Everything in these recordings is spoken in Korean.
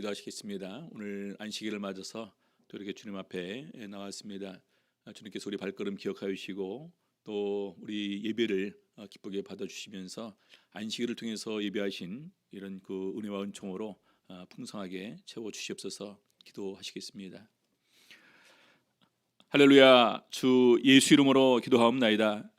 기도하시겠습니다. 오늘 안식일을 맞아서 또 이렇게 주님 앞에 나왔습니다. 주님께서 우리 발걸음 기억하여 주시고 또 우리 예배를 기쁘게 받아주시면서 안식일을 통해서 예배하신 이런 그 은혜와 은총으로 풍성하게 채워 주시옵소서. 기도하시겠습니다. 할렐루야. 주 예수 이름으로 기도하옵나이다.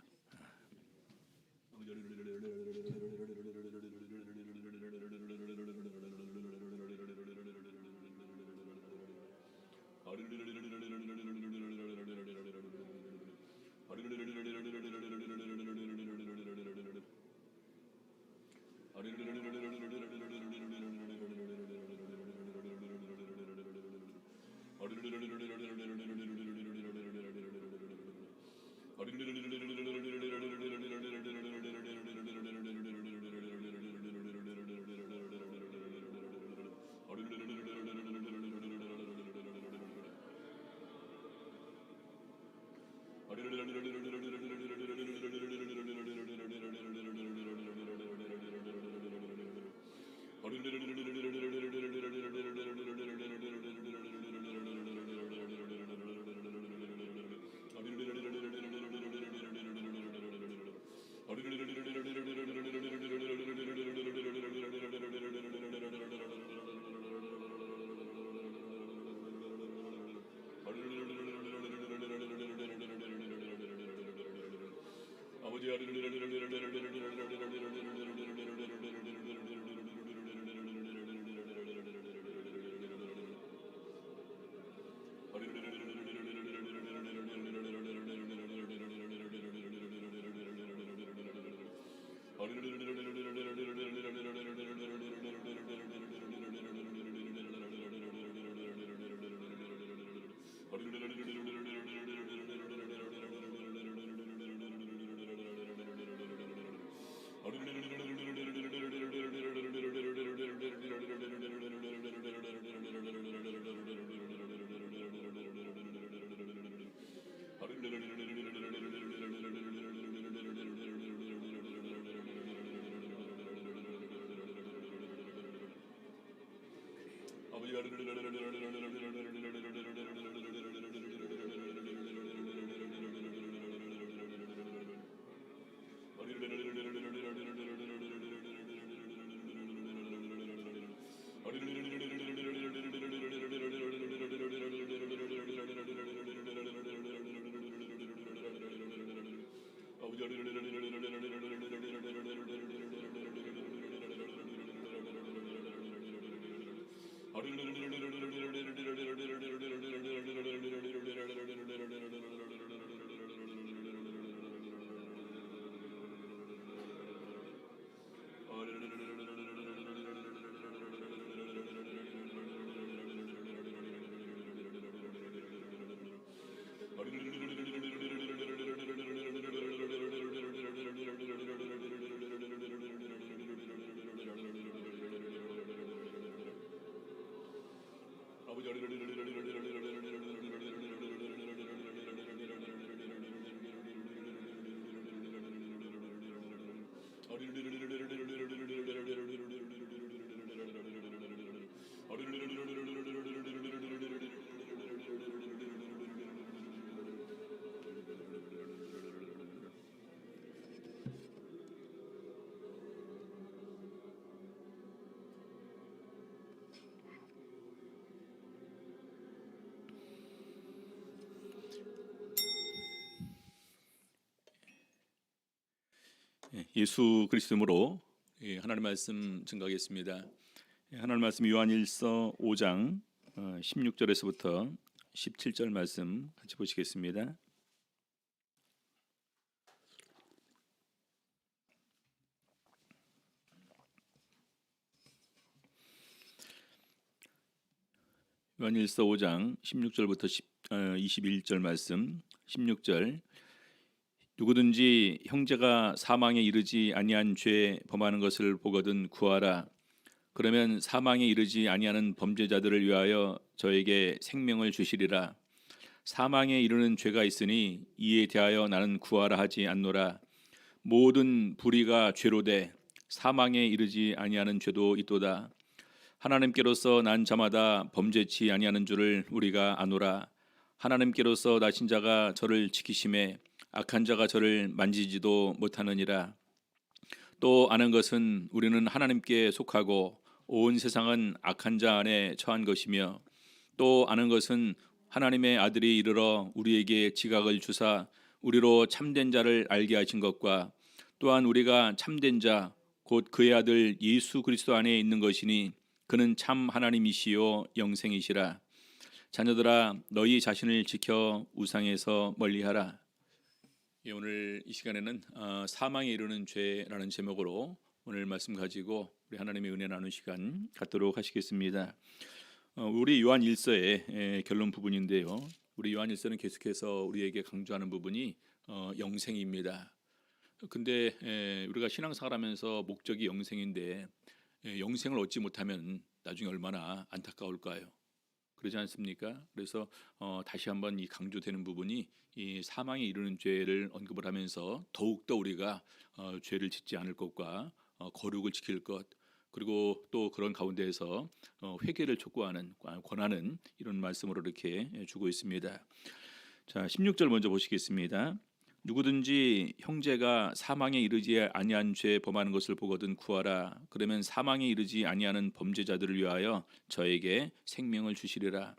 예수 그리스도로 하나님 말씀 증거하겠습니다. 하나님 말씀 요한일서 5장 16절에서부터 17절 말씀 같이 보시겠습니다. 요한일서 5장 16절부터 21절 말씀. 16절 누구든지 형제가 사망에 이르지 아니한 죄 범하는 것을 보거든 구하라. 그러면 사망에 이르지 아니하는 범죄자들을 위하여 저에게 생명을 주시리라. 사망에 이르는 죄가 있으니 이에 대하여 나는 구하라 하지 않노라. 모든 불의가 죄로 돼 사망에 이르지 아니하는 죄도 있도다. 하나님께로서 난 자마다 범죄치 아니하는 줄을 우리가 아노라. 하나님께로서 나신 자가 저를 지키심에 악한 자가 저를 만지지도 못하느니라. 또 아는 것은 우리는 하나님께 속하고 온 세상은 악한 자 안에 처한 것이며, 또 아는 것은 하나님의 아들이 이르러 우리에게 지각을 주사 우리로 참된 자를 알게 하신 것과, 또한 우리가 참된 자 곧 그의 아들 예수 그리스도 안에 있는 것이니 그는 참 하나님이시요 영생이시라. 자녀들아, 너희 자신을 지켜 우상에서 멀리하라. 예, 오늘 이 시간에는 사망에 이르는 죄라는 제목으로 오늘 말씀 가지고 우리 하나님의 은혜 나누는 시간 갖도록 하시겠습니다. 우리 요한 1서의 결론 부분인데요. 우리 요한 1서는 계속해서 우리에게 강조하는 부분이 영생입니다. 근데 우리가 신앙생활하면서 목적이 영생인데 영생을 얻지 못하면 나중에 얼마나 안타까울까요? 그러지 않습니까? 그래서 다시 한번 이 강조되는 부분이 이 사망에 이르는 죄를 언급을 하면서 더욱더 우리가 죄를 짓지 않을 것과 거룩을 지킬 것, 그리고 또 그런 가운데에서 회개를 촉구하는 권하는 이런 말씀으로 이렇게 주고 있습니다. 자, 16절 먼저 보시겠습니다. 누구든지 형제가 사망에 이르지 아니한 죄 범하는 것을 보거든 구하라. 그러면 사망에 이르지 아니하는 범죄자들을 위하여 저에게 생명을 주시리라.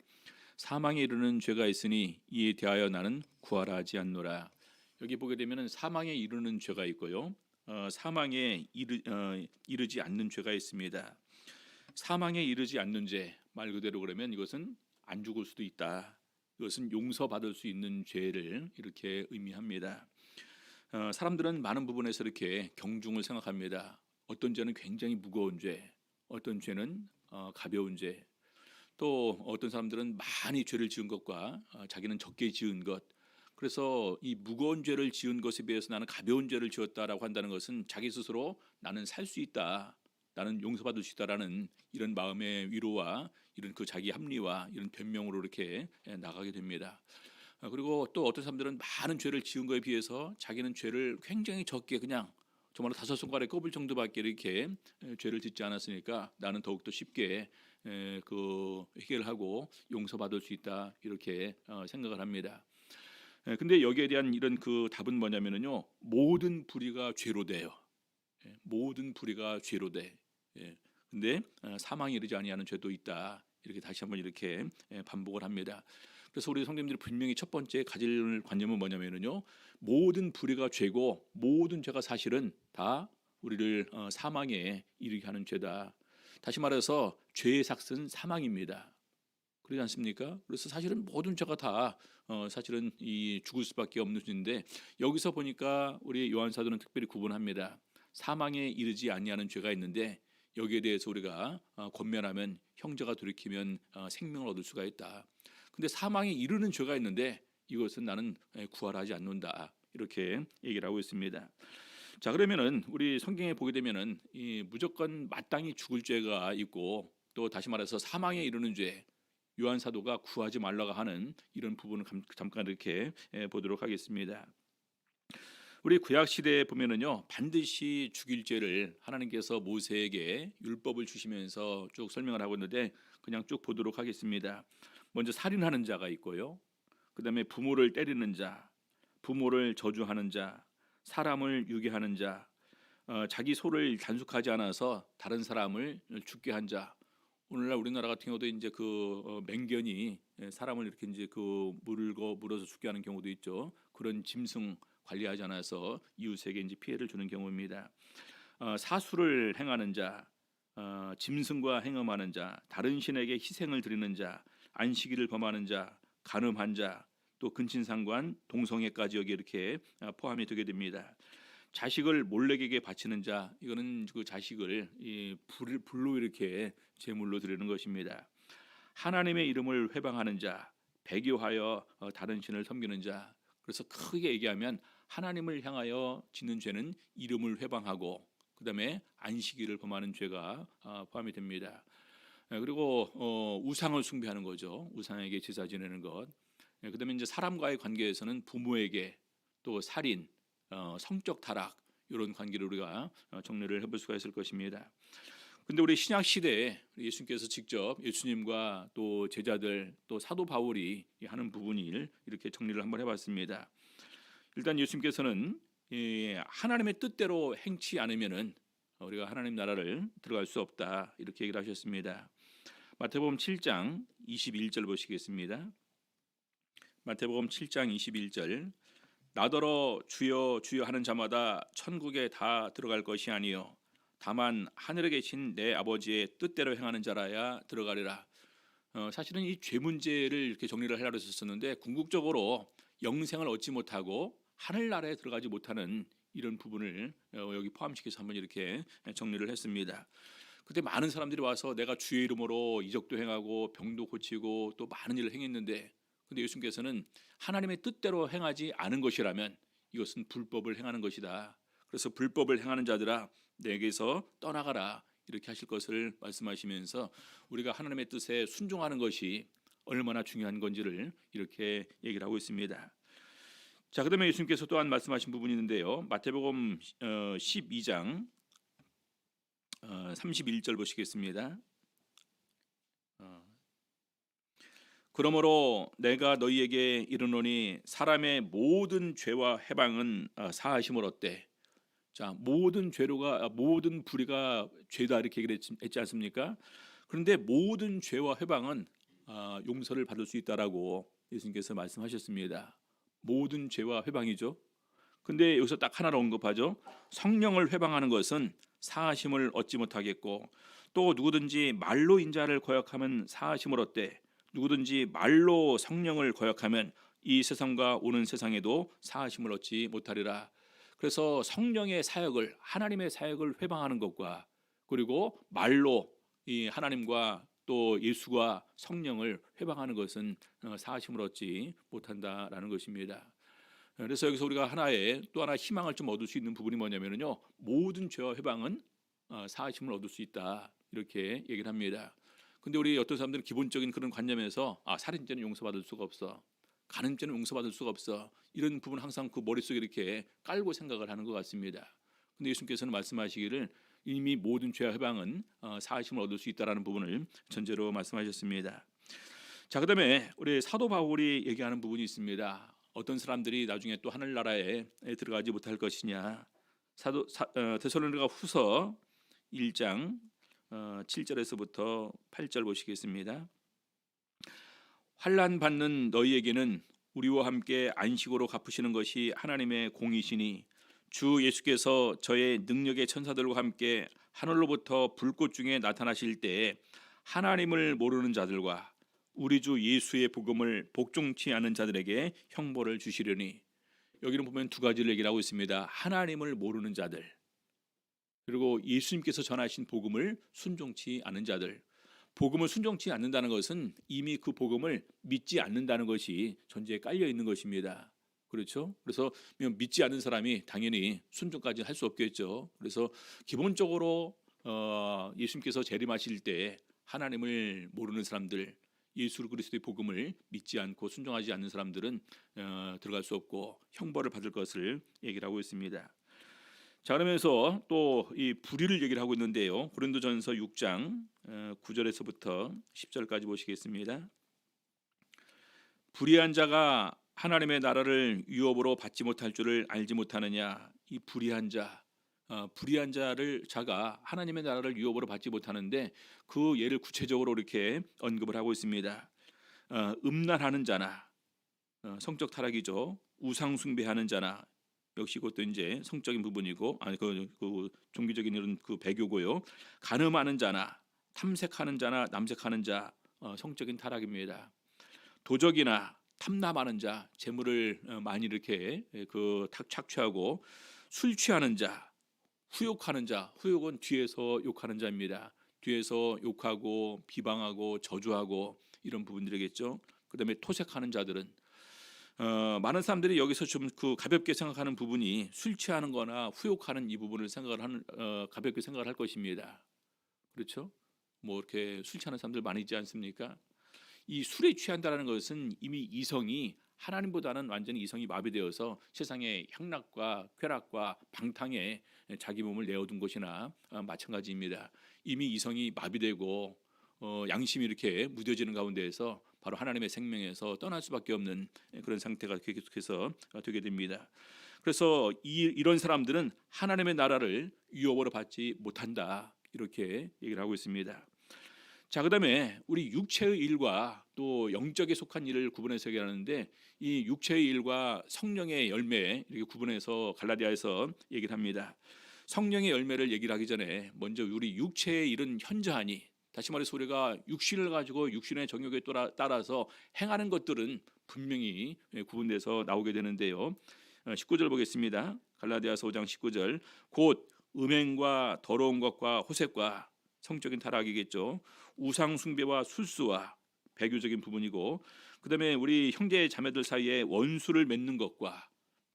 사망에 이르는 죄가 있으니 이에 대하여 나는 구하라 하지 않노라. 여기 보게 되면은 사망에 이르는 죄가 있고요. 사망에 이르지 않는 죄가 있습니다. 사망에 이르지 않는 죄, 말 그대로 그러면 이것은 안 죽을 수도 있다. 이것은 용서받을 수 있는 죄를 이렇게 의미합니다. 사람들은 많은 부분에서 이렇게 경중을 생각합니다. 어떤 죄는 굉장히 무거운 죄, 어떤 죄는 가벼운 죄, 또 어떤 사람들은 많이 죄를 지은 것과 자기는 적게 지은 것. 그래서 이 무거운 죄를 지은 것에 비해서 나는 가벼운 죄를 지었다라고 한다는 것은 자기 스스로 나는 살 수 있다, 나는 용서받을 수 있다라는 이런 마음의 위로와 이런 그 자기 합리와 이런 변명으로 이렇게 나가게 됩니다. 그리고 또 어떤 사람들은 많은 죄를 지은 거에 비해서 자기는 죄를 굉장히 적게 그냥 정말 5손가락에 꼽을 정도밖에 이렇게 죄를 짓지 않았으니까 나는 더욱더 쉽게 그 해결하고 용서받을 수 있다, 이렇게 생각을 합니다. 근데 여기에 대한 이런 그 답은 뭐냐면요, 모든 불의가 죄로 돼요. 모든 불의가 죄로 돼. 근데 사망에 이르지 아니하는 죄도 있다, 이렇게 다시 한번 이렇게 반복을 합니다. 그래서 우리 성도님들이 분명히 첫 번째 가질 관념은 뭐냐면요, 모든 불의가 죄고 모든 죄가 사실은 다 우리를 사망에 이르게 하는 죄다. 다시 말해서 죄의 삭은 사망입니다. 그렇지 않습니까? 그래서 사실은 모든 죄가 다 사실은 이 죽을 수밖에 없는 죄인데, 여기서 보니까 우리 요한 사도는 특별히 구분합니다. 사망에 이르지 아니하는 죄가 있는데 여기에 대해서 우리가 권면하면, 형제가 돌이키면 생명을 얻을 수가 있다. 근데 사망에 이르는 죄가 있는데 이것은 나는 구하라 하지 않는다, 이렇게 얘기를 하고 있습니다. 자, 그러면은 우리 성경에 보게 되면은 이 무조건 마땅히 죽을 죄가 있고, 또 다시 말해서 사망에 이르는 죄, 요한 사도가 구하지 말라고 하는 이런 부분을 잠깐 이렇게 보도록 하겠습니다. 우리 구약 시대에 보면은요, 반드시 죽일 죄를 하나님께서 모세에게 율법을 주시면서 쭉 설명을 하고 있는데 그냥 쭉 보도록 하겠습니다. 먼저 살인하는 자가 있고요. 그다음에 부모를 때리는 자, 부모를 저주하는 자, 사람을 유괴하는 자, 자기 소를 단속하지 않아서 다른 사람을 죽게 한 자. 오늘날 우리나라 같은 경우도 이제 그 맹견이 사람을 이렇게 이제 그 물어서 죽게 하는 경우도 있죠. 그런 짐승 관리하지 않아서 이웃에게 이제 피해를 주는 경우입니다. 사수를 행하는 자, 짐승과 행음하는 자, 다른 신에게 희생을 드리는 자, 안식일을 범하는 자, 간음한 자, 또 근친상관, 동성애까지 여기 이렇게 포함이 되게 됩니다. 자식을 몰래에게 바치는 자, 이거는 그 자식을 이 불로 이렇게 제물로 드리는 것입니다. 하나님의 이름을 회방하는 자, 배교하여 다른 신을 섬기는 자. 그래서 크게 얘기하면 하나님을 향하여 짓는 죄는 이름을 회방하고, 그다음에 안식일을 범하는 죄가 포함이 됩니다. 그리고 우상을 숭배하는 거죠. 우상에게 제사 지내는 것. 그다음에 이제 사람과의 관계에서는 부모에게, 또 살인, 성적 타락, 이런 관계를 우리가 정리를 해볼 수가 있을 것입니다. 근데 우리 신약 시대에 예수님께서 직접 예수님과 또 제자들 또 사도 바울이 하는 부분을 이렇게 정리를 한번 해봤습니다. 일단 예수님께서는 하나님의 뜻대로 행치 않으면은 우리가 하나님 나라를 들어갈 수 없다 이렇게 얘기를 하셨습니다. 마태복음 7장 21절 보시겠습니다. 마태복음 7장 21절 나더러 주여 주여 하는 자마다 천국에 다 들어갈 것이 아니요 다만 하늘에 계신 내 아버지의 뜻대로 행하는 자라야 들어가리라. 사실은 이 죄 문제를 이렇게 정리를 하려고 했었는데 궁극적으로 영생을 얻지 못하고 하늘나라에 들어가지 못하는 이런 부분을 여기 포함시켜서 한번 이렇게 정리를 했습니다. 그때 많은 사람들이 와서 내가 주의 이름으로 이적도 행하고 병도 고치고 또 많은 일을 행했는데 근데 예수님께서는 하나님의 뜻대로 행하지 않은 것이라면 이것은 불법을 행하는 것이다. 그래서 불법을 행하는 자들아 내게서 떠나가라 이렇게 하실 것을 말씀하시면서 우리가 하나님의 뜻에 순종하는 것이 얼마나 중요한 건지를 이렇게 얘기를 하고 있습니다. 자, 그다음에 예수님께서 또한 말씀하신 부분이 있는데요. 마태복음 12장 31절 보시겠습니다. 그러므로 내가 너희에게 이르노니 사람의 모든 죄와 해방은 사하심을 얻되 자, 모든 죄로가 모든 불의가 죄다 이렇게 얘기를 했지 않습니까? 그런데 모든 죄와 회방은 용서를 받을 수 있다라고 예수님께서 말씀하셨습니다. 모든 죄와 회방이죠. 근데 여기서 딱 하나를 언급하죠. 성령을 회방하는 것은 사하심을 얻지 못하겠고 또 누구든지 말로 인자를 거역하면 사하심을 얻되 누구든지 말로 성령을 거역하면 이 세상과 오는 세상에도 사하심을 얻지 못하리라. 그래서 성령의 사역을 하나님의 사역을 회방하는 것과 그리고 말로 이 하나님과 또 예수와 성령을 회방하는 것은 사하심을 얻지 못한다라는 것입니다. 그래서 여기서 우리가 또 하나 희망을 좀 얻을 수 있는 부분이 뭐냐면요, 모든 죄와 회방은 사하심을 얻을 수 있다 이렇게 얘기를 합니다. 근데 우리 어떤 사람들은 기본적인 그런 관념에서 살인죄는 용서받을 수가 없어, 간음죄는 용서받을 수가 없어 이런 부분 항상 그 머릿속에 이렇게 깔고 생각을 하는 것 같습니다. 근데 예수님께서는 말씀하시기를 이미 모든 죄와 회방은 사하심을 얻을 수 있다라는 부분을 전제로 말씀하셨습니다. 자, 그다음에 우리 사도 바울이 얘기하는 부분이 있습니다. 어떤 사람들이 나중에 또 하늘나라에 들어가지 못할 것이냐. 데살로니가 후서 1장 7절에서부터 8절 보시겠습니다. 환난 받는 너희에게는 우리와 함께 안식으로 갚으시는 것이 하나님의 공이시니 주 예수께서 저의 능력의 천사들과 함께 하늘로부터 불꽃 중에 나타나실 때에 하나님을 모르는 자들과 우리 주 예수의 복음을 복종치 않은 자들에게 형벌을 주시려니, 여기는 보면 두 가지를 얘기를 하고 있습니다. 하나님을 모르는 자들, 그리고 예수님께서 전하신 복음을 순종치 않은 자들. 복음을 순종치 않는다는 것은 이미 그 복음을 믿지 않는다는 것이 전제에 깔려 있는 것입니다. 그렇죠? 그래서 믿지 않는 사람이 당연히 순종까지 할 수 없겠죠. 그래서 기본적으로 예수님께서 재림하실 때 하나님을 모르는 사람들, 예수 그리스도의 복음을 믿지 않고 순종하지 않는 사람들은 들어갈 수 없고 형벌을 받을 것을 얘기를 하고 있습니다. 자, 그러면서 또 이 불의를 얘기를 하고 있는데요. 고린도전서 6장 9절에서부터 10절까지 보시겠습니다. 불의한 자가 하나님의 나라를 유업으로 받지 못할 줄을 알지 못하느냐. 이 불의한 자가 하나님의 나라를 유업으로 받지 못하는데 그 예를 구체적으로 이렇게 언급을 하고 있습니다. 음란하는 자나, 성적 타락이죠. 우상 숭배하는 자나, 역시 그것도 이제 성적인 부분이고, 그 종교적인 이런 그 배교고요. 간음하는 자나, 탐색하는 자나, 남색하는 자, 성적인 타락입니다. 도적이나 탐남하는 자, 재물을 많이 이렇게 착취하고, 술 취하는 자, 후욕하는 자, 후욕은 뒤에서 욕하는 자입니다. 뒤에서 욕하고 비방하고 저주하고 이런 부분들이겠죠. 그다음에 토색하는 자들은 많은 사람들이 여기서 좀 그 가볍게 생각하는 부분이 술 취하는 거나 후욕하는 이 부분을 가볍게 생각을 할 것입니다. 그렇죠? 뭐 이렇게 술 취하는 사람들 많이 있지 않습니까? 이 술에 취한다는 것은 이미 이성이 하나님보다는 완전히 이성이 마비되어서 세상의 향락과 쾌락과 방탕에 자기 몸을 내어둔 것이나 마찬가지입니다. 이미 이성이 마비되고 양심이 이렇게 무뎌지는 가운데에서 바로 하나님의 생명에서 떠날 수밖에 없는 그런 상태가 계속해서 되게 됩니다. 그래서 이런 사람들은 하나님의 나라를 유업으로 받지 못한다, 이렇게 얘기를 하고 있습니다. 자, 그다음에 우리 육체의 일과 또 영적에 속한 일을 구분해서 얘기하는데, 이 육체의 일과 성령의 열매 이렇게 구분해서 갈라디아에서 얘기를 합니다. 성령의 열매를 얘기를 하기 전에 먼저 우리 육체의 일은 현저하니, 다시 말해서 우리가 육신을 가지고 육신의 정욕에 따라서 행하는 것들은 분명히 구분돼서 나오게 되는데요. 19절 보겠습니다. 갈라디아서 5장 19절. 곧 음행과 더러운 것과 호색과, 성적인 타락이겠죠. 우상 숭배와 술수와, 배교적인 부분이고, 그다음에 우리 형제 자매들 사이에 원수를 맺는 것과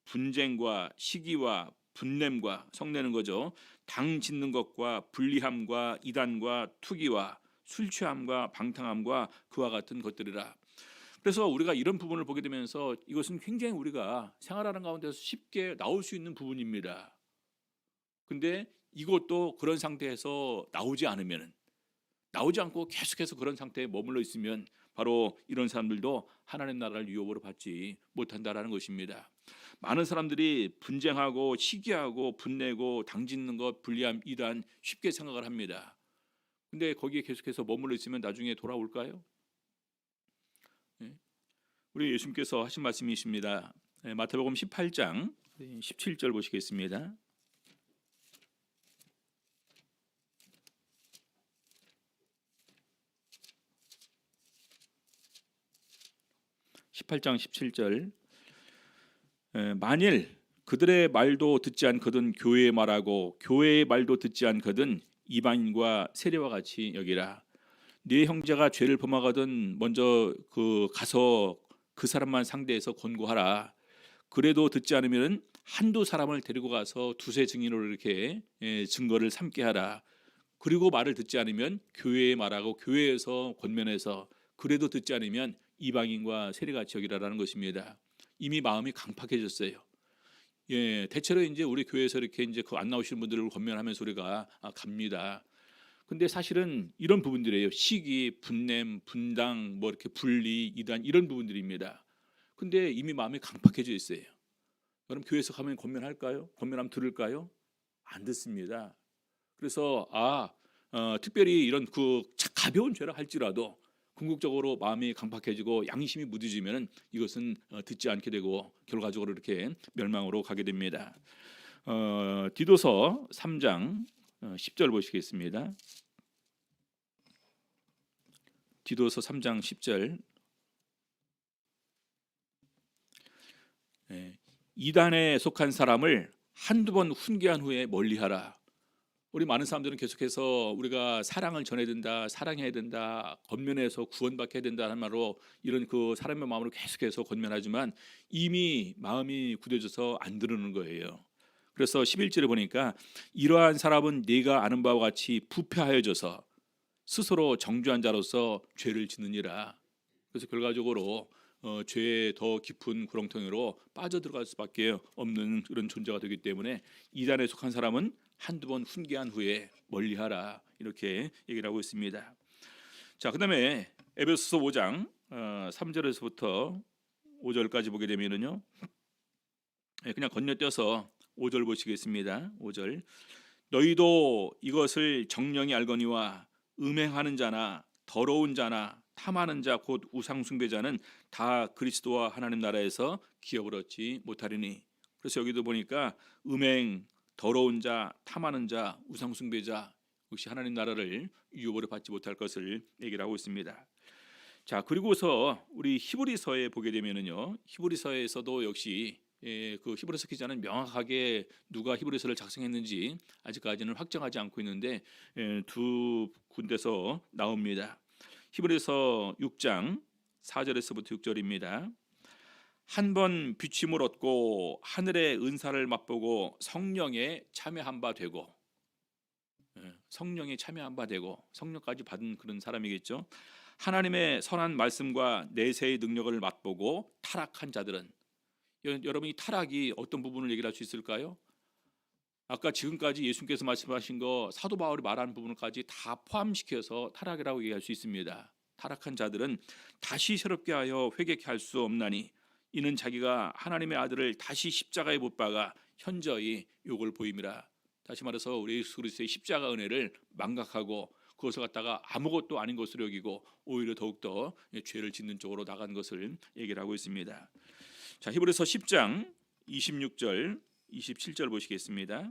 분쟁과 시기와 분냄과, 성내는 거죠. 당 짓는 것과 불리함과 이단과 투기와 술 취함과 방탕함과 그와 같은 것들이라. 그래서 우리가 이런 부분을 보게 되면서 이것은 굉장히 우리가 생활하는 가운데서 쉽게 나올 수 있는 부분입니다. 근데 이것도 그런 상태에서 나오지 않고 계속해서 그런 상태에 머물러 있으면 바로 이런 사람들도 하나님 나라를 유업으로 받지 못한다라는 것입니다. 많은 사람들이 분쟁하고 시기하고 분내고 당짓는 것, 불리함, 이단 쉽게 생각을 합니다. 근데 거기에 계속해서 머물러 있으면 나중에 돌아올까요? 우리 예수님께서 하신 말씀이십니다. 마태복음 18장 17절 보시겠습니다. 18장 17절. 만일 그들의 말도 듣지 않거든 교회의 말하고 교회의 말도 듣지 않거든 이방인과 세리와 같이 여기라. 네 형제가 죄를 범하거든 먼저 가서 그 사람만 상대해서 권고하라. 그래도 듣지 않으면 한두 사람을 데리고 가서 두세 증인으로 이렇게 증거를 삼게 하라. 그리고 말을 듣지 않으면 교회에 말하고 교회에서 권면해서, 그래도 듣지 않으면 이방인과 세리같이 여기라라는 것입니다. 이미 마음이 강팍해졌어요. 대체로 이제 우리 교회에서 이렇게 이제 그 안 나오시는 분들을 권면하면서 우리가 갑니다. 근데 사실은 이런 부분들이에요. 시기, 분냄, 분당, 뭐 이렇게 분리, 이단, 이런 부분들입니다. 근데 이미 마음이 강팍해져 있어요. 그럼 교회에서 가면 권면할까요? 권면하면 들을까요? 안 듣습니다. 그래서 특별히 이런 가벼운 죄라 할지라도 궁극적으로 마음이 강팍해지고 양심이 무뎌지면 이것은 듣지 않게 되고 결과적으로 이렇게 멸망으로 가게 됩니다. 디도서 3장 10절 보시겠습니다. 디도서 3장 10절. 이단에 속한 사람을 한두 번 훈계한 후에 멀리하라. 우리 많은 사람들은 계속해서 우리가 사랑을 전해야 된다, 사랑해야 된다, 권면해서 구원받게 된다는 말로 이런 그 사람의 마음으로 계속해서 권면하지만 이미 마음이 굳어져서 안 들으는 거예요. 그래서 11절에 보니까 이러한 사람은 네가 아는 바와 같이 부패하여져서 스스로 정죄한 자로서 죄를 짓느니라. 그래서 결과적으로 죄의 더 깊은 구렁텅이로 빠져들어갈 수밖에 없는 그런 존재가 되기 때문에 이단에 속한 사람은 한두 번 훈계한 후에 멀리하라, 이렇게 얘기를 하고 있습니다. 자, 그다음에 에베소서 5장 3절에서부터 5절까지 보게 되면은요, 그냥 건너뛰어서 5절 보시겠습니다. 5절. 너희도 이것을 정령이 알거니와 음행하는 자나 더러운 자나 탐하는 자 곧 우상 숭배자는 다 그리스도와 하나님 나라에서 기업을 얻지 못하리니. 그래서 여기도 보니까 음행, 더러운 자, 탐하는 자, 우상 숭배자 역시 하나님 나라를 유업으로 받지 못할 것을 얘기를 하고 있습니다. 자, 그리고서 우리 히브리서에 보게 되면은요, 히브리서에서도 역시 그 히브리서 기자는 명확하게 누가 히브리서를 작성했는지 아직까지는 확정하지 않고 있는데 두 군데서 나옵니다. 히브리서 6장 4절에서부터 6절입니다. 한 번 비침을 얻고 하늘의 은사를 맛보고 성령에 참여한 바 되고, 성령에 참여한 바 되고 성령까지 받은 그런 사람이겠죠. 하나님의 선한 말씀과 내세의 능력을 맛보고 타락한 자들은, 여러분 이 타락이 어떤 부분을 얘기할 수 있을까요? 아까 지금까지 예수님께서 말씀하신 거 사도 바울이 말하는 부분까지 다 포함시켜서 타락이라고 얘기할 수 있습니다. 타락한 자들은 다시 새롭게 하여 회개케 할 수 없나니 이는 자기가 하나님의 아들을 다시 십자가에 못 박아 현저히 욕을 보임이라. 다시 말해서 우리 예수 그리스도의 십자가 은혜를 망각하고 그것을 갖다가 아무것도 아닌 것으로 여기고 오히려 더욱더 죄를 짓는 쪽으로 나간 것을 얘기를 하고 있습니다. 자, 히브리서 10장 26절 27절 보시겠습니다.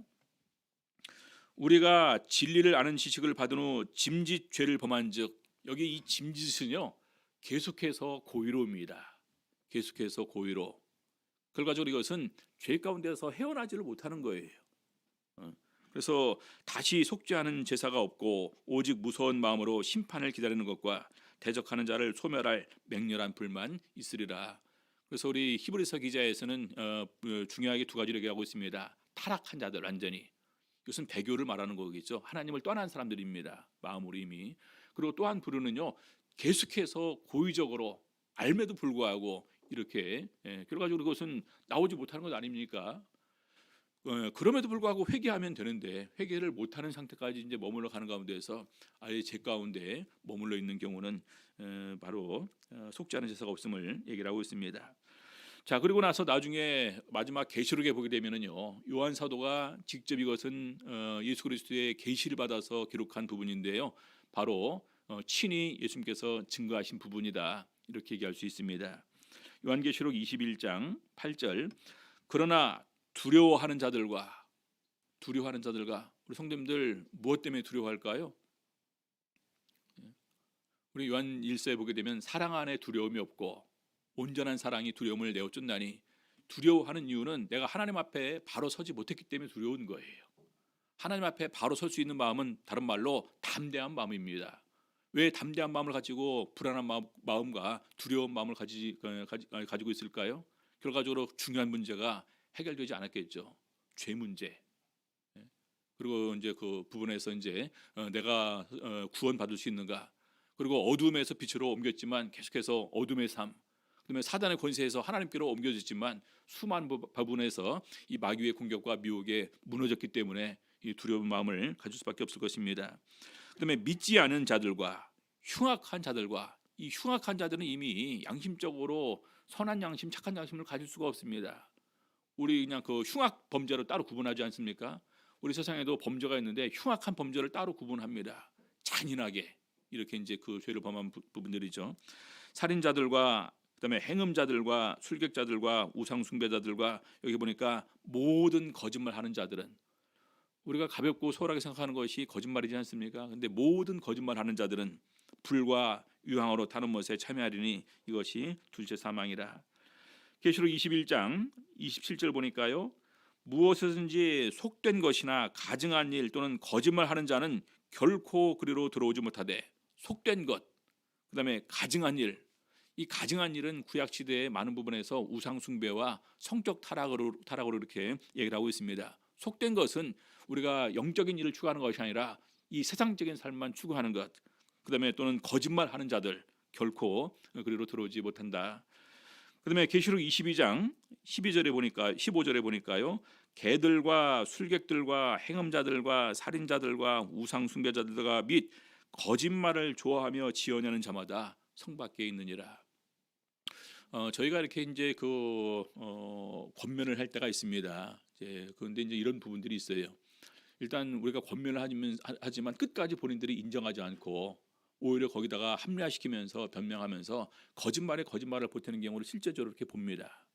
우리가 진리를 아는 지식을 받은 후 짐짓 죄를 범한즉, 여기 이 짐짓은요 계속해서 고의로입니다. 계속해서 고의로. 결과적으로 이것은 죄 가운데서 헤어나지를 못하는 거예요. 그래서 다시 속죄하는 제사가 없고 오직 무서운 마음으로 심판을 기다리는 것과 대적하는 자를 소멸할 맹렬한 불만 있으리라. 그래서 우리 히브리서 기자에서는 중요하게 두 가지를 얘기하고 있습니다. 타락한 자들, 완전히 이것은 배교를 말하는 거겠죠. 하나님을 떠난 사람들입니다. 마음으로 이미. 그리고 또 한 부류는요 계속해서 고의적으로 알매도 불구하고 이렇게 결과적으로 그것은 나오지 못하는 것 아닙니까? 그럼에도 불구하고 회개하면 되는데 회개를 못하는 상태까지 이제 머물러 가는 가운데에서 아예 죄 가운데 머물러 있는 경우는 바로 속죄하는 제사가 없음을 얘기를 하고 있습니다. 자, 그리고 나서 나중에 마지막 계시록에 보게 되면은요 요한 사도가 직접 이것은 예수 그리스도의 계시를 받아서 기록한 부분인데요, 바로 친히 예수님께서 증거하신 부분이다, 이렇게 얘기할 수 있습니다. 요한계시록 21장 8절, 그러나 두려워하는 자들과 우리 성도님들 무엇 때문에 두려워할까요? 우리 요한 1서에 보게 되면 사랑 안에 두려움이 없고 온전한 사랑이 두려움을 내어 쫓나니, 두려워하는 이유는 내가 하나님 앞에 바로 서지 못했기 때문에 두려운 거예요. 하나님 앞에 바로 설 수 있는 마음은 다른 말로 담대한 마음입니다. 왜 담대한 마음을 가지고 불안한 마음과 두려운 마음을 가지고 있을까요? 결과적으로 중요한 문제가 해결되지 않았겠죠. 죄 문제. 그리고 이제 그 부분에서 이제 내가 구원받을 수 있는가? 그리고 어둠에서 빛으로 옮겼지만 계속해서 어둠의 삶. 그다음에 사단의 권세에서 하나님께로 옮겨졌지만 수많은 부분에서 이 마귀의 공격과 미혹에 무너졌기 때문에 이 두려운 마음을 가질 수밖에 없을 것입니다. 그다음에 믿지 않은 자들과 흉악한 자들과, 이 흉악한 자들은 이미 양심적으로 선한 양심, 착한 양심을 가질 수가 없습니다. 우리 그냥 그 흉악 범죄를 따로 구분하지 않습니까? 우리 세상에도 범죄가 있는데 흉악한 범죄를 따로 구분합니다. 잔인하게 이렇게 이제 그 죄를 범한 부분들이죠. 살인자들과 그다음에 행음자들과 술객자들과 우상 숭배자들과, 여기 보니까 모든 거짓말하는 자들은, 우리가 가볍고 소홀하게 생각하는 것이 거짓말이지 않습니까? 근데 모든 거짓말하는 자들은 불과 유황으로 타는 못에 참여하리니 이것이 둘째 사망이라. 계시록 21장 27절 보니까요, 무엇이든지 속된 것이나 가증한 일 또는 거짓말하는 자는 결코 그리로 들어오지 못하되, 속된 것, 그다음에 가증한 일, 이 가증한 일은 구약 시대의 많은 부분에서 우상 숭배와 성적 타락으로 이렇게 얘기를 하고 있습니다. 속된 것은 우리가 영적인 일을 추구하는 것이 아니라 이 세상적인 삶만 추구하는 것, 그다음에 또는 거짓말하는 자들 결코 그리로 들어오지 못한다. 그다음에 계시록 22장 15절에 보니까요, 개들과 술객들과 행음자들과 살인자들과 우상 숭배자들과 및 거짓말을 좋아하며 지어내는 자마다 성 밖에 있느니라. 저희가 이렇게 이제 권면을 할 때가 있습니다. 그런데 이제 이런 부분들이 있어요. 일단 우리가 권면을 하지만 끝까지 본인들이 인정하지 않고 오히려 거기다가 합리화시키면서 변명하면서 거짓말에 거짓말을 보태는 경우를 실제적으로 이렇게 봅니다.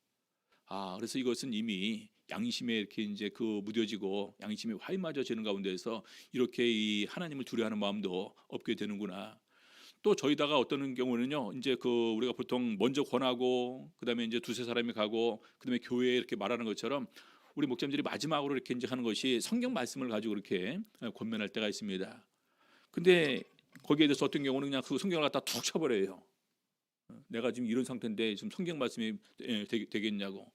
그래서 이것은 이미 양심에 이렇게 이제 무뎌지고 양심이 화인맞아지는 가운데에서 이렇게 이 하나님을 두려워하는 마음도 없게 되는구나. 또 저희다가 어떤 경우는요, 이제 우리가 보통 먼저 권하고 그다음에 이제 두세 사람이 가고 그다음에 교회에 이렇게 말하는 것처럼 우리 목사님들이 마지막으로 이렇게 이제 하는 것이 성경 말씀을 가지고 이렇게 권면할 때가 있습니다. 근데 거기에 대해서 어떤 경우는 그냥 그 성경을 갖다 툭 쳐버려요. 내가 지금 이런 상태인데 지금 성경 말씀이 되겠냐고.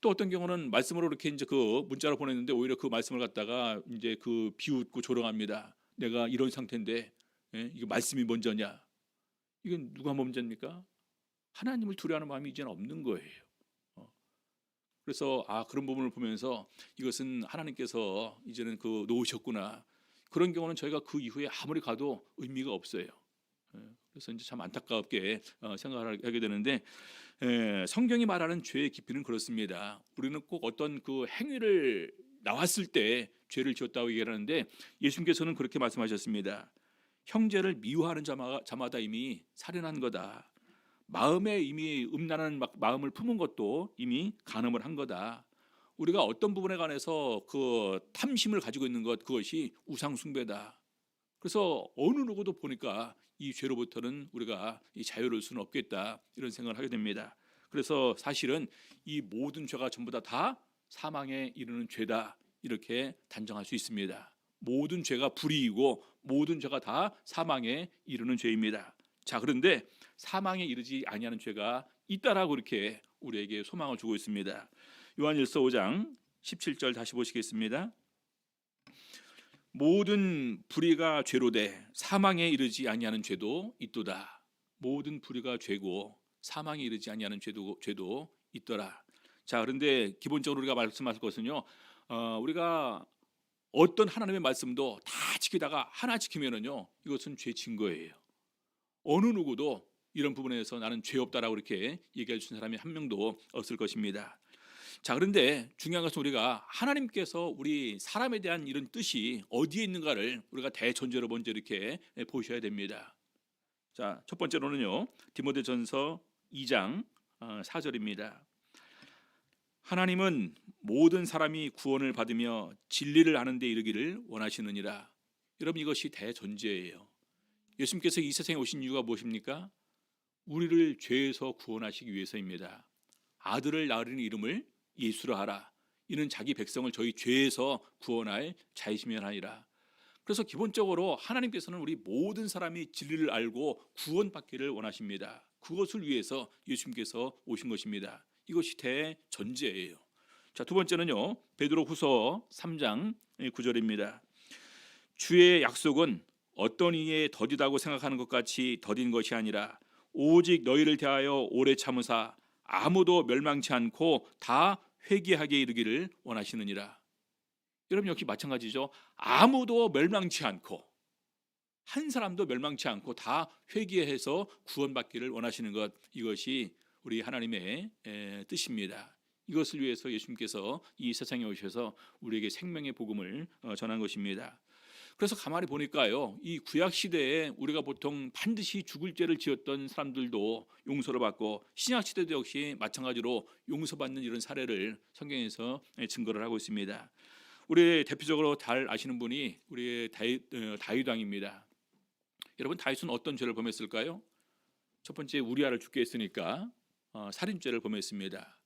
또 어떤 경우는 말씀으로 이렇게 이제 문자로 보냈는데 오히려 그 말씀을 갖다가 이제 비웃고 조롱합니다. 내가 이런 상태인데 이거 말씀이 먼저냐? 이건 누가 문제입니까? 하나님을 두려워하는 마음이 이제는 없는 거예요. 그래서 그런 부분을 보면서 이것은 하나님께서 이제는 놓으셨구나. 그런 경우는 저희가 그 이후에 아무리 가도 의미가 없어요. 그래서 이제 참 안타깝게 생각을 하게 되는데, 성경이 말하는 죄의 깊이는 그렇습니다. 우리는 꼭 어떤 그 행위를 나왔을 때 죄를 지었다고 얘기하는데, 예수님께서는 그렇게 말씀하셨습니다. 형제를 미워하는 자마다 이미 살인한 거다. 마음에 이미 음란한 마음을 품은 것도 이미 간음을 한 거다. 우리가 어떤 부분에 관해서 그 탐심을 가지고 있는 것, 그것이 우상 숭배다. 그래서 어느 누구도 보니까 이 죄로부터는 우리가 자유로울 수는 없겠다, 이런 생각을 하게 됩니다. 그래서 사실은 이 모든 죄가 전부 다 사망에 이르는 죄다, 이렇게 단정할 수 있습니다. 모든 죄가 불의이고 모든 죄가 다 사망에 이르는 죄입니다. 자, 그런데 사망에 이르지 아니하는 죄가 있다라고 이렇게 우리에게 소망을 주고 있습니다. 요한일서 5장 17절 다시 보시겠습니다. 모든 불의가 죄로되 사망에 이르지 아니하는 죄도 있도다. 모든 불의가 죄고 사망에 이르지 아니하는 죄도 있더라. 자, 그런데 기본적으로 우리가 말씀할 것은요, 우리가 어떤 하나님의 말씀도 다 지키다가 하나 지키면은요, 이것은 죄 진 거예요. 어느 누구도 이런 부분에서 나는 죄 없다라고 이렇게 얘기할 수 있는 사람이 한 명도 없을 것입니다. 자, 그런데 중요한 것은 우리가 하나님께서 우리 사람에 대한 이런 뜻이 어디에 있는가를 우리가 대전제로 먼저 이렇게 보셔야 됩니다. 자, 첫 번째로는요, 디모데전서 2장 4절입니다. 하나님은 모든 사람이 구원을 받으며 진리를 아는 데 이르기를 원하시느니라. 여러분, 이것이 대전제예요. 예수님께서 이 세상에 오신 이유가 무엇입니까? 우리를 죄에서 구원하시기 위해서입니다. 아들을 낳으리니 이름을 예수라 하라. 이는 자기 백성을 저희 죄에서 구원할 자이시면 하니라. 그래서 기본적으로 하나님께서는 우리 모든 사람이 진리를 알고 구원받기를 원하십니다. 그것을 위해서 예수님께서 오신 것입니다. 이것이 대전제예요. 자, 두 번째는요, 베드로후서 3장 9절입니다. 주의 약속은 어떤 이에 더디다고 생각하는 것 같이 더딘 것이 아니라 오직 너희를 대하여 오래 참으사 아무도 멸망치 않고 다 회개하게 이르기를 원하시느니라. 여러분, 여기 마찬가지죠. 아무도 멸망치 않고, 한 사람도 멸망치 않고 다 회개해서 구원받기를 원하시는 것, 이것이 우리 하나님의 뜻입니다. 이것을 위해서 예수님께서 이 세상에 오셔서 우리에게 생명의 복음을 전한 것입니다. 그래서 가만히 보니까요, 이 구약 시대에 우리가 보통 반드시 죽을 죄를 지었던 사람들도 용서를 받고, 신약 시대도 역시 마찬가지로 용서받는 이런 사례를 성경에서 증거를 하고 있습니다. 우리 대표적으로 잘 아시는 분이 우리의 다윗 왕입니다. 여러분, 다윗은 어떤 죄를 범했을까요? 첫 번째, 우리아를 죽게 했으니까 살인죄를 범했습니다.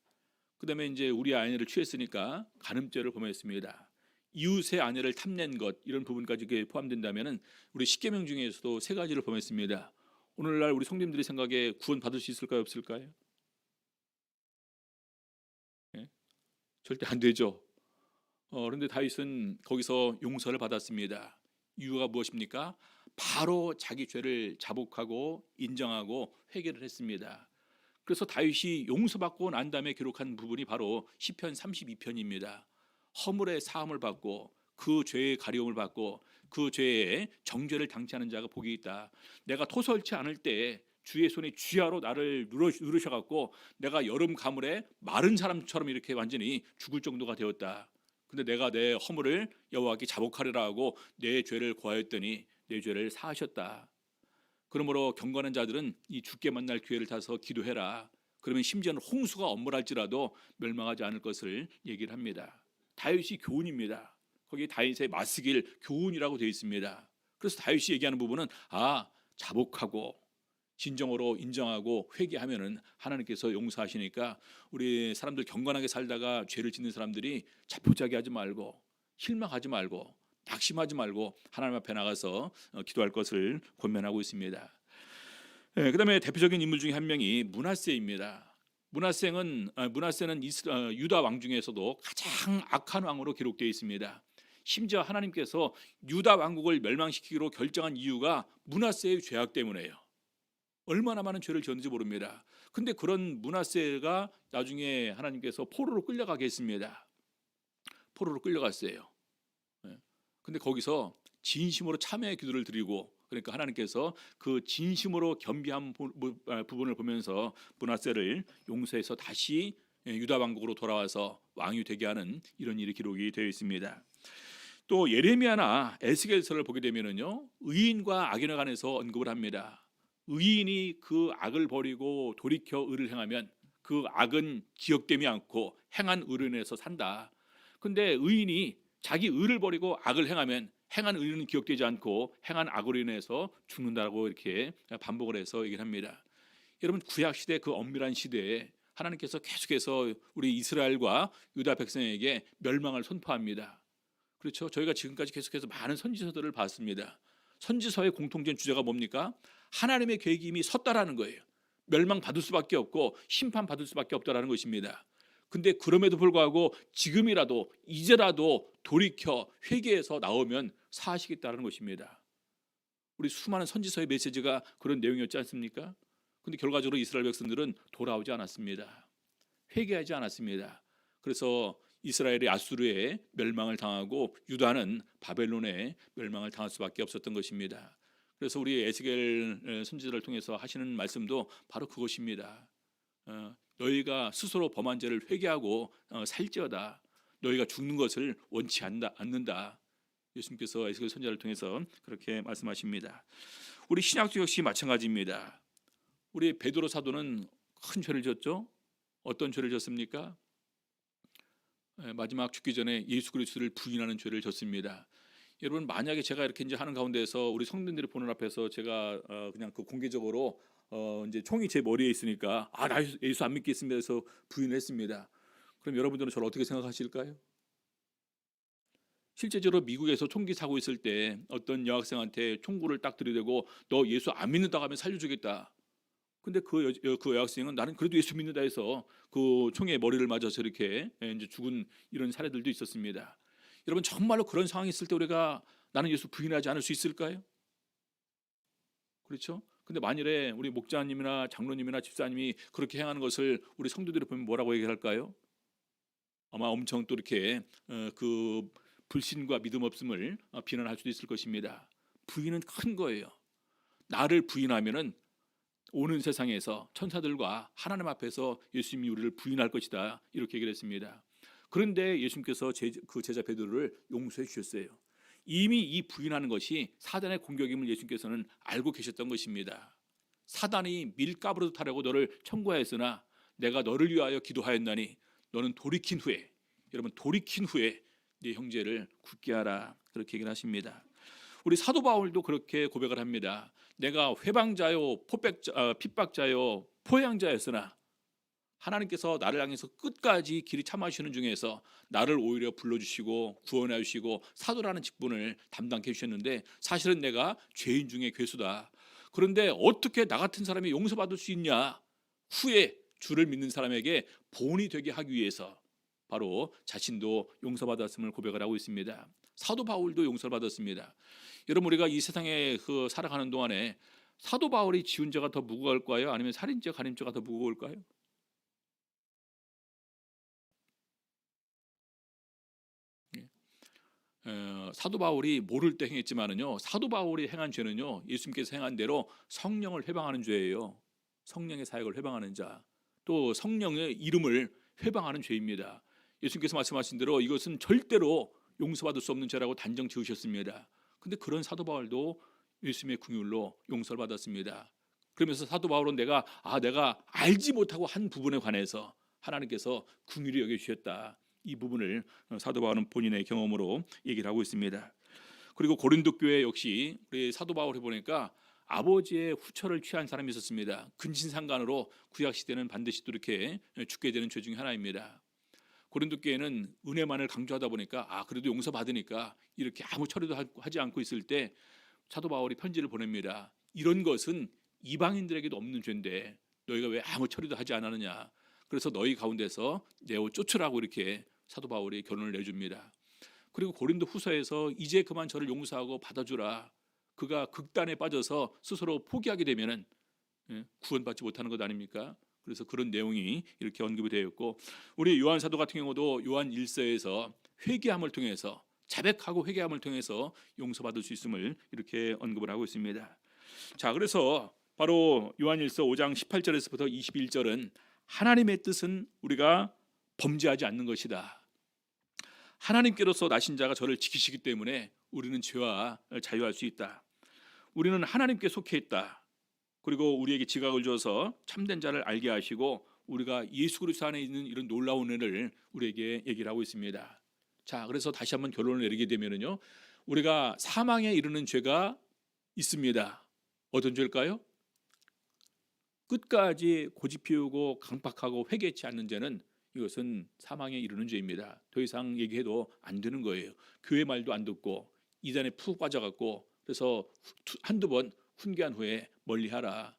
그다음에 이제 우리아 아내를 취했으니까 간음죄를 범했습니다. 이웃의 아내를 탐낸 것, 이런 부분까지 포함된다면은 우리 십계명 중에서도 세 가지를 범했습니다. 오늘날 우리 성도님들의 생각에 구원 받을 수 있을까요, 없을까요? 예? 절대 안 되죠. 그런데 다윗은 거기서 용서를 받았습니다. 이유가 무엇입니까? 바로 자기 죄를 자복하고 인정하고 회개를 했습니다. 그래서 다윗이 용서받고 난 다음에 기록한 부분이 바로 시편 32편입니다. 허물의 사함을 받고 그 죄의 가려움을 받고 그 죄의 정죄를 당치 않은 자가 복이 있다. 내가 토설치 않을 때 주의 손이 쥐하로 나를 누르셔갖고 내가 여름 가물에 마른 사람처럼 이렇게 완전히 죽을 정도가 되었다. 근데 내가 내 허물을 여호와께 자복하리라 하고 내 죄를 고하였더니 내 죄를 사하셨다. 그러므로 경건한 자들은 이 주께 만날 기회를 타서 기도해라. 그러면 심지어는 홍수가 엄물할지라도 멸망하지 않을 것을 얘기를 합니다. 다윗이 교훈입니다. 거기 다윗의 마스길 교훈이라고 되어 있습니다. 그래서 다윗이 얘기하는 부분은 자복하고 진정으로 인정하고 회개하면은 하나님께서 용서하시니까 우리 사람들 경건하게 살다가 죄를 짓는 사람들이 자포자기하지 말고 실망하지 말고 낙심하지 말고 하나님 앞에 나가서 기도할 것을 권면하고 있습니다. 그다음에 대표적인 인물 중에 한 명이 므낫세입니다. 므낫세는 유다 왕 중에서도 가장 악한 왕으로 기록되어 있습니다. 심지어 하나님께서 유다 왕국을 멸망시키기로 결정한 이유가 므낫세의 죄악 때문에요. 얼마나 많은 죄를 지었는지 모릅니다. 근데 그런 므낫세가 나중에 하나님께서 포로로 끌려가게 했습니다. 포로로 끌려갔어요. 예. 근데 거기서 진심으로 참회의 기도를 드리고, 그러니까 하나님께서 그 진심으로 겸비한 부분을 보면서 므낫세를 용서해서 다시 유다 왕국으로 돌아와서 왕이 되게 하는 이런 일이 기록이 되어 있습니다. 또 예레미야나 에스겔서를 보게 되면은요, 의인과 악인에 관해서 언급을 합니다. 의인이 그 악을 버리고 돌이켜 의를 행하면 그 악은 기억되지 않고 행한 의로 인해서 산다. 근데 의인이 자기 의를 버리고 악을 행하면 행한 의는 기억되지 않고 행한 악으로 인해서 죽는다고 이렇게 반복을 해서 얘기를 합니다. 여러분, 구약 시대 그 엄밀한 시대에 하나님께서 계속해서 우리 이스라엘과 유다 백성에게 멸망을 선포합니다. 그렇죠? 저희가 지금까지 계속해서 많은 선지서들을 봤습니다. 선지서의 공통된 주제가 뭡니까? 하나님의 계획이 이미 섰다라는 거예요. 멸망받을 수밖에 없고 심판받을 수밖에 없다라는 것입니다. 근데 그럼에도 불구하고 지금이라도 이제라도 돌이켜 회개해서 나오면 사하시겠다는 것입니다. 우리 수많은 선지서의 메시지가 그런 내용이었지 않습니까? 근데 결과적으로 이스라엘 백성들은 돌아오지 않았습니다. 회개하지 않았습니다. 그래서 이스라엘이 아수르의 멸망을 당하고 유다는 바벨론의 멸망을 당할 수밖에 없었던 것입니다. 그래서 우리 에스겔 선지자를 통해서 하시는 말씀도 바로 그것입니다. 너희가 스스로 범한 죄를 회개하고 살지어다. 너희가 죽는 것을 원치 않는다. 예수님께서 에스겔 선지자를 통해서 그렇게 말씀하십니다. 우리 신약도 역시 마찬가지입니다. 우리 베드로 사도는 큰 죄를 졌죠. 어떤 죄를 졌습니까? 마지막 죽기 전에 예수 그리스도를 부인하는 죄를 졌습니다. 여러분, 만약에 제가 이렇게 이제 하는 가운데서 우리 성도들이 보는 앞에서 제가 그냥 그 공개적으로 이제 총이 제 머리에 있으니까 나 예수 안 믿겠습니다 해서 부인을 했습니다. 그럼 여러분들은 저를 어떻게 생각하실까요? 실제적으로 미국에서 총기 사고 있을 때 어떤 여학생한테 총구를 딱 들이대고 너 예수 안 믿는다고 하면 살려주겠다. 근데 그 여학생은 나는 그래도 예수 믿는다 해서 그 총에 머리를 맞아서 이렇게 이제 죽은 이런 사례들도 있었습니다. 여러분, 정말로 그런 상황이 있을 때 우리가 나는 예수 부인하지 않을 수 있을까요? 그렇죠? 근데 만일에 우리 목자님이나 장로님이나 집사님이 그렇게 행하는 것을 우리 성도들이 보면 뭐라고 얘기할까요? 아마 엄청 또 이렇게 그 불신과 믿음 없음을 비난할 수도 있을 것입니다. 부인은 큰 거예요. 나를 부인하면은 오는 세상에서 천사들과 하나님 앞에서 예수님이 우리를 부인할 것이다, 이렇게 얘기를 했습니다. 그런데 예수님께서 그 제자 베드로를 용서해 주셨어요. 이미 이 부인하는 것이 사단의 공격임을 예수님께서는 알고 계셨던 것입니다. 사단이 밀가부로 타려고 너를 청구하였으나 내가 너를 위하여 기도하였나니 너는 돌이킨 후에, 여러분, 돌이킨 후에 네 형제를 굳게 하라, 그렇게 얘기를 하십니다. 우리 사도 바울도 그렇게 고백을 합니다. 내가 회방자요 핍박자요 포양자였으나 하나님께서 나를 향해서 끝까지 길이 참아주시는 중에서 나를 오히려 불러주시고 구원해 주시고 사도라는 직분을 담당해 주셨는데 사실은 내가 죄인 중에 괴수다. 그런데 어떻게 나 같은 사람이 용서받을 수 있냐? 후에 주를 믿는 사람에게 본이 되게 하기 위해서 바로 자신도 용서받았음을 고백을 하고 있습니다. 사도 바울도 용서를 받았습니다. 여러분, 우리가 이 세상에 살아가는 동안에 사도 바울이 지은 죄가 더 무거울까요? 아니면 살인죄, 간음죄가 더 무거울까요? 사도 바울이 모를 때 행했지만은요, 사도 바울이 행한 죄는요, 예수님께서 행한 대로 성령을 회방하는 죄예요. 성령의 사역을 회방하는 자, 또 성령의 이름을 회방하는 죄입니다. 예수님께서 말씀하신 대로 이것은 절대로 용서받을 수 없는 죄라고 단정 지으셨습니다. 근데 그런 사도 바울도 예수님의 긍휼로 용서를 받았습니다. 그러면서 사도 바울은 내가 알지 못하고 한 부분에 관해서 하나님께서 긍휼히 여겨 주셨다, 이 부분을 사도 바울은 본인의 경험으로 얘기를 하고 있습니다. 그리고 고린도 교회 역시 우리 사도 바울을 보니까 아버지의 후처를 취한 사람이 있었습니다. 근친상간으로 구약 시대는 반드시 또 이렇게 죽게 되는 죄 중에 하나입니다. 고린도 교회는 은혜만을 강조하다 보니까 그래도 용서받으니까 이렇게 아무 처리도 하지 않고 있을 때 사도 바울이 편지를 보냅니다. 이런 것은 이방인들에게도 없는 죄인데 너희가 왜 아무 처리도 하지 않았느냐. 그래서 너희 가운데서 내어 쫓으라고 이렇게 사도 바울이 결론을 내줍니다. 그리고 고린도 후서에서 이제 그만 저를 용서하고 받아주라. 그가 극단에 빠져서 스스로 포기하게 되면은 구원받지 못하는 것 아닙니까? 그래서 그런 내용이 이렇게 언급이 되어 있고, 우리 요한 사도 같은 경우도 요한 1서에서 회개함을 통해서, 자백하고 회개함을 통해서 용서받을 수 있음을 이렇게 언급을 하고 있습니다. 자, 그래서 바로 요한 1서 5장 18절에서부터 21절은 하나님의 뜻은 우리가 범죄하지 않는 것이다. 하나님께로서 나신 자가 저를 지키시기 때문에 우리는 죄와 자유할 수 있다. 우리는 하나님께 속해 있다. 그리고 우리에게 지각을 줘서 참된 자를 알게 하시고 우리가 예수 그리스도 안에 있는 이런 놀라운 은혜를 우리에게 얘기를 하고 있습니다. 자, 그래서 다시 한번 결론을 내리게 되면은요, 우리가 사망에 이르는 죄가 있습니다. 어떤 죄일까요? 끝까지 고집 피우고 강박하고 회개치 않는 죄는, 이것은 사망에 이르는 죄입니다. 더 이상 얘기해도 안 되는 거예요. 교회 말도 안 듣고 이단에 푹 빠져갖고, 그래서 한두 번 훈계한 후에 멀리하라.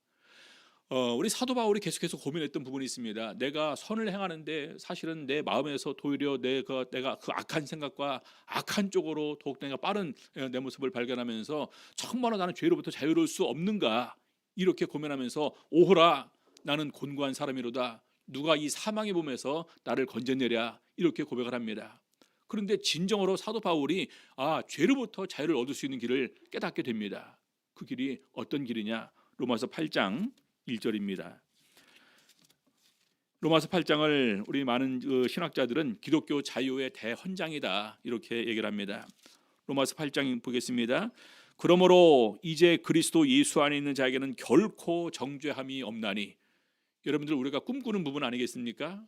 우리 사도 바울이 계속해서 고민했던 부분이 있습니다. 내가 선을 행하는데 사실은 내 마음에서 도리어 내가 그 악한 생각과 악한 쪽으로 더욱 내가 빠른 내 모습을 발견하면서 정말로 나는 죄로부터 자유로울 수 없는가, 이렇게 고민하면서 오호라 나는 곤고한 사람이로다. 누가 이 사망의 몸에서 나를 건져내랴, 이렇게 고백을 합니다. 그런데 진정으로 사도 바울이 죄로부터 자유를 얻을 수 있는 길을 깨닫게 됩니다. 그 길이 어떤 길이냐? 로마서 8장 1절입니다. 로마서 8장을 우리 많은 신학자들은 기독교 자유의 대헌장이다, 이렇게 얘기를 합니다. 로마서 8장 보겠습니다. 그러므로 이제 그리스도 예수 안에 있는 자에게는 결코 정죄함이 없나니. 여러분들, 우리가 꿈꾸는 부분 아니겠습니까?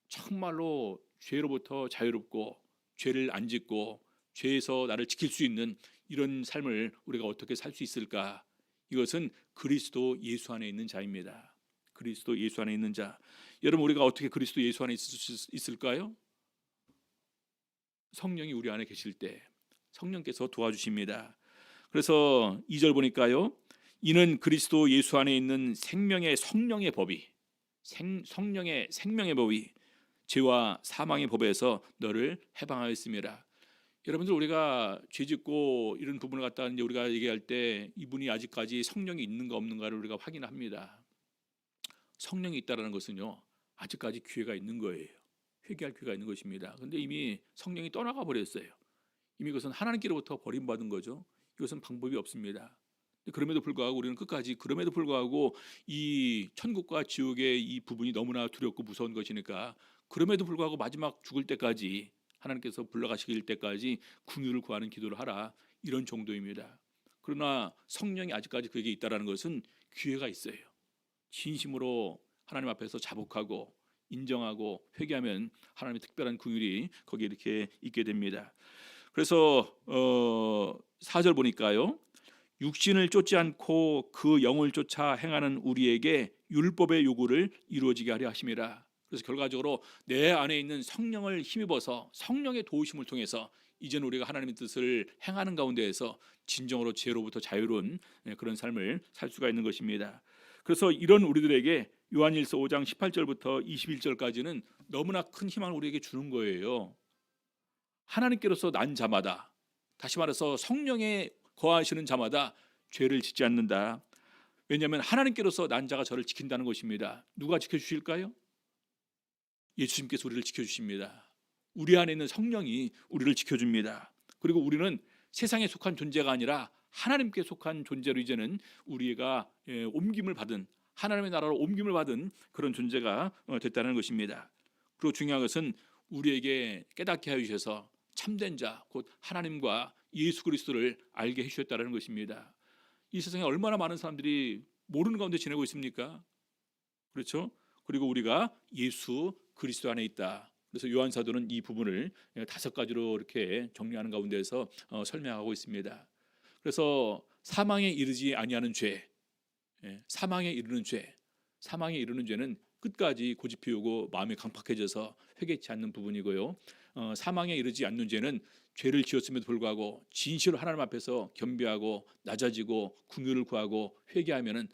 정말로 죄로부터 자유롭고 죄를 안 짓고 죄에서 나를 지킬 수 있는 이런 삶을 우리가 어떻게 살 수 있을까? 이것은 그리스도 예수 안에 있는 자입니다. 그리스도 예수 안에 있는 자. 여러분, 우리가 어떻게 그리스도 예수 안에 있을까요? 성령이 우리 안에 계실 때 성령께서 도와주십니다. 그래서 2절 보니까요, 이는 그리스도 예수 안에 있는 생명의 성령의 법이, 성령의 생명의 법이 죄와 사망의 법에서 너를 해방하였습니다. 여러분들, 우리가 죄짓고 이런 부분을 갖다 이제 우리가 얘기할 때 이분이 아직까지 성령이 있는가 없는가를 우리가 확인합니다. 성령이 있다라는 것은요, 아직까지 기회가 있는 거예요. 회개할 기회가 있는 것입니다. 그런데 이미 성령이 떠나가 버렸어요. 이미 그것은 하나님께로부터 버림받은 거죠. 이것은 방법이 없습니다. 그럼에도 불구하고 우리는 끝까지, 그럼에도 불구하고 이 천국과 지옥의 이 부분이 너무나 두렵고 무서운 것이니까, 그럼에도 불구하고 마지막 죽을 때까지, 하나님께서 불러가시길 때까지 긍휼을 구하는 기도를 하라, 이런 정도입니다. 그러나 성령이 아직까지 그에게 있다라는 것은 기회가 있어요. 진심으로 하나님 앞에서 자복하고 인정하고 회개하면 하나님의 특별한 긍휼이 거기에 이렇게 있게 됩니다. 그래서 4절 보니까요, 육신을 쫓지 않고 그 영을 쫓아 행하는 우리에게 율법의 요구를 이루어지게 하려 하심이라. 그래서 결과적으로 내 안에 있는 성령을 힘입어서 성령의 도우심을 통해서 이제는 우리가 하나님의 뜻을 행하는 가운데에서 진정으로 죄로부터 자유로운 그런 삶을 살 수가 있는 것입니다. 그래서 이런 우리들에게 요한일서 5장 18절부터 21절까지는 너무나 큰 희망을 우리에게 주는 거예요. 하나님께로서 난 자마다, 다시 말해서 성령에 거하시는 자마다 죄를 짓지 않는다. 왜냐하면 하나님께로서 난 자가 저를 지킨다는 것입니다. 누가 지켜주실까요? 예수님께서 우리를 지켜주십니다. 우리 안에 있는 성령이 우리를 지켜줍니다. 그리고 우리는 세상에 속한 존재가 아니라 하나님께 속한 존재로 이제는 우리가 옮김을 받은, 하나님의 나라로 옮김을 받은 그런 존재가 됐다는 것입니다. 그리고 중요한 것은 우리에게 깨닫게 해주셔서 참된 자, 곧 하나님과 예수 그리스도를 알게 해주셨다는 것입니다. 이 세상에 얼마나 많은 사람들이 모르는 가운데 지내고 있습니까? 그렇죠? 그리고 우리가 예수 그리스도 안에 있다. 그래서 요한 사도는 이 부분을 5가지로 이렇게 정리하는 가운데서 설명하고 있습니다. 그래서 사망에 이르지 아니하는 죄, 사망에 이르는 죄, 사망에 이르는 죄는 끝까지 고집 피우고 마음이 강팍해져서 회개치 않는 부분이고요. 사망에 이르지 않는 죄는 죄를 지었음에도 불구하고 진실로 하나님 앞에서 겸비하고 낮아지고 긍휼을 구하고 회개하면은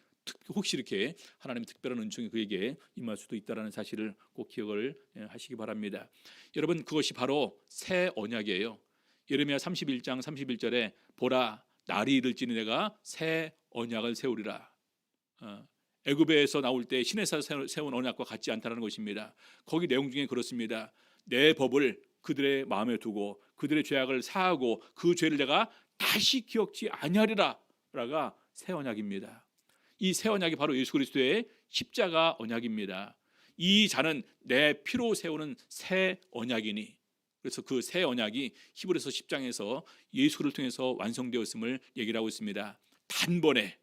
혹시 이렇게 하나님의 특별한 은총이 그에게 임할 수도 있다는 사실을 꼭 기억을 하시기 바랍니다. 여러분, 그것이 바로 새 언약이에요. 예레미야 31장 31절에 보라, 날이 이를지니 내가 새 언약을 세우리라. 애굽에서 나올 때 시내에서 세운 언약과 같지 않다는 것입니다. 거기 내용 중에 그렇습니다. 내 법을 그들의 마음에 두고 그들의 죄악을 사하고 그 죄를 내가 다시 기억지 아니하리라 라가 새 언약입니다. 이 새 언약이 바로 예수 그리스도의 십자가 언약입니다. 이 자는 내 피로 세우는 새 언약이니, 그래서 그 새 언약이 히브리서 10장에서 예수를 통해서 완성되었음을 얘기를 하고 있습니다. 단번에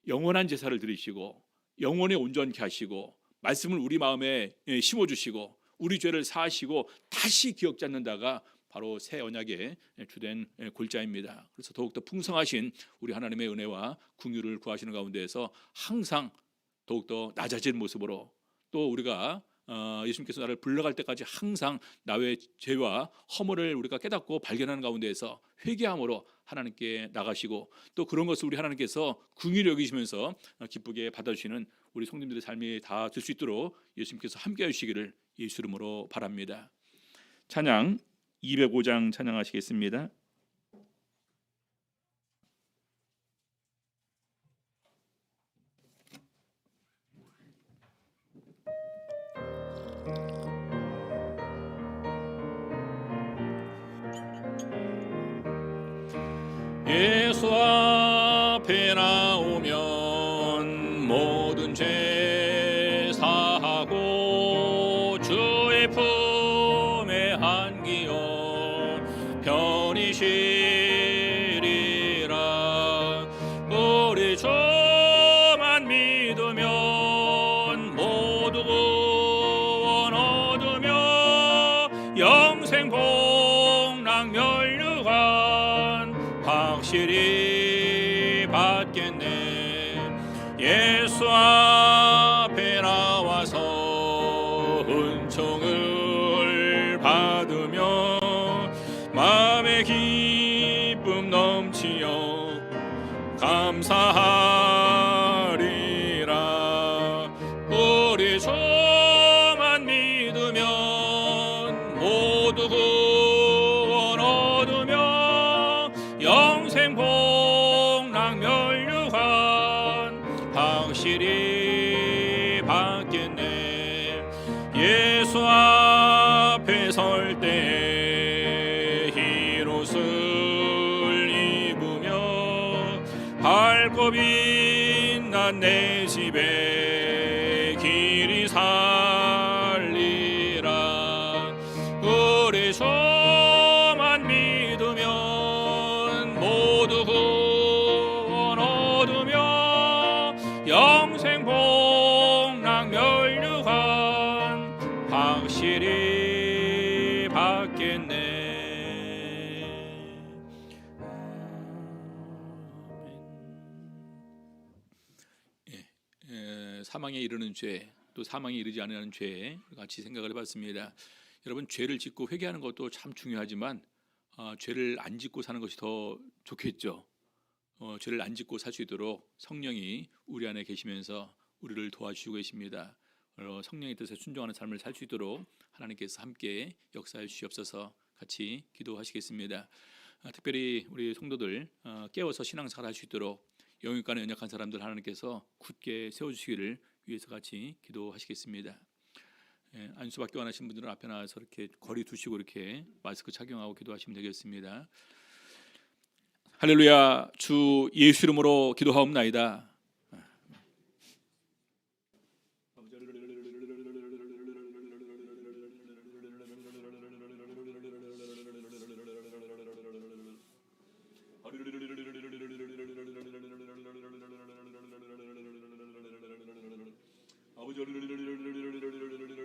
영원한 제사를 드리시고 영원히 온전케 하시고 말씀을 우리 마음에 심어주시고 우리 죄를 사하시고 다시 기억지 않는다가 바로 새 언약의 주된 골자입니다. 그래서 더욱더 풍성하신 우리 하나님의 은혜와 긍휼을 구하시는 가운데에서 항상 더욱더 낮아진 모습으로, 또 우리가 예수님께서 나를 불러갈 때까지 항상 나의 죄와 허물을 우리가 깨닫고 발견하는 가운데에서 회개함으로 하나님께 나가시고, 또 그런 것을 우리 하나님께서 긍휼히 여기시면서 기쁘게 받아주시는 우리 성도님들의 삶이 다 될 수 있도록 예수님께서 함께해 주시기를 예수 이름으로 바랍니다. 찬양 205장 찬양하시겠습니다. 예수 앞에 나오면 모든 죄 사하고 주의 품에 안기어 편히 쉬리라. 우리 주만 믿으면 모두 구원 얻으며 영생 복락 면류관 확실히 받겠네. 예수 앞에 나와서 은총을 받으며 마음의 기쁨 넘치어 감사하리라. 우리 주만 믿으면 모두 구원 얻으며 영생 복락 면류관 확실히 받겠네. 예수 앞에 설 때 흰옷을 입으며 밝고 빛난 내 집에 길이 살리라. 우리 주만 믿으면 모두 구원 얻으며 영생 복락 면류관 확실히 받겠네. 사망에 이르는 죄, 또 사망에 이르지 않는 죄 같이 생각을 해봤습니다. 여러분, 죄를 짓고 회개하는 것도 참 중요하지만 죄를 안 짓고 사는 것이 더 좋겠죠. 죄를 안 짓고 살 수 있도록 성령이 우리 안에 계시면서 우리를 도와주시고 계십니다. 성령의 뜻에 순종하는 삶을 살 수 있도록 하나님께서 함께 역사해 주시옵소서. 같이 기도하시겠습니다. 특별히 우리 성도들 깨워서 신앙생활 할 수 있도록 영육간에 연약한 사람들 하나님께서 굳게 세워주시기를 위해서 같이 기도하시겠습니다. 안수받기 원하시는 분들은 앞에 나와서 이렇게 거리 두시고 이렇게 마스크 착용하고 기도하시면 되겠습니다. 할렐루야. 주 예수 이름으로 기도하옵나이다. 아버지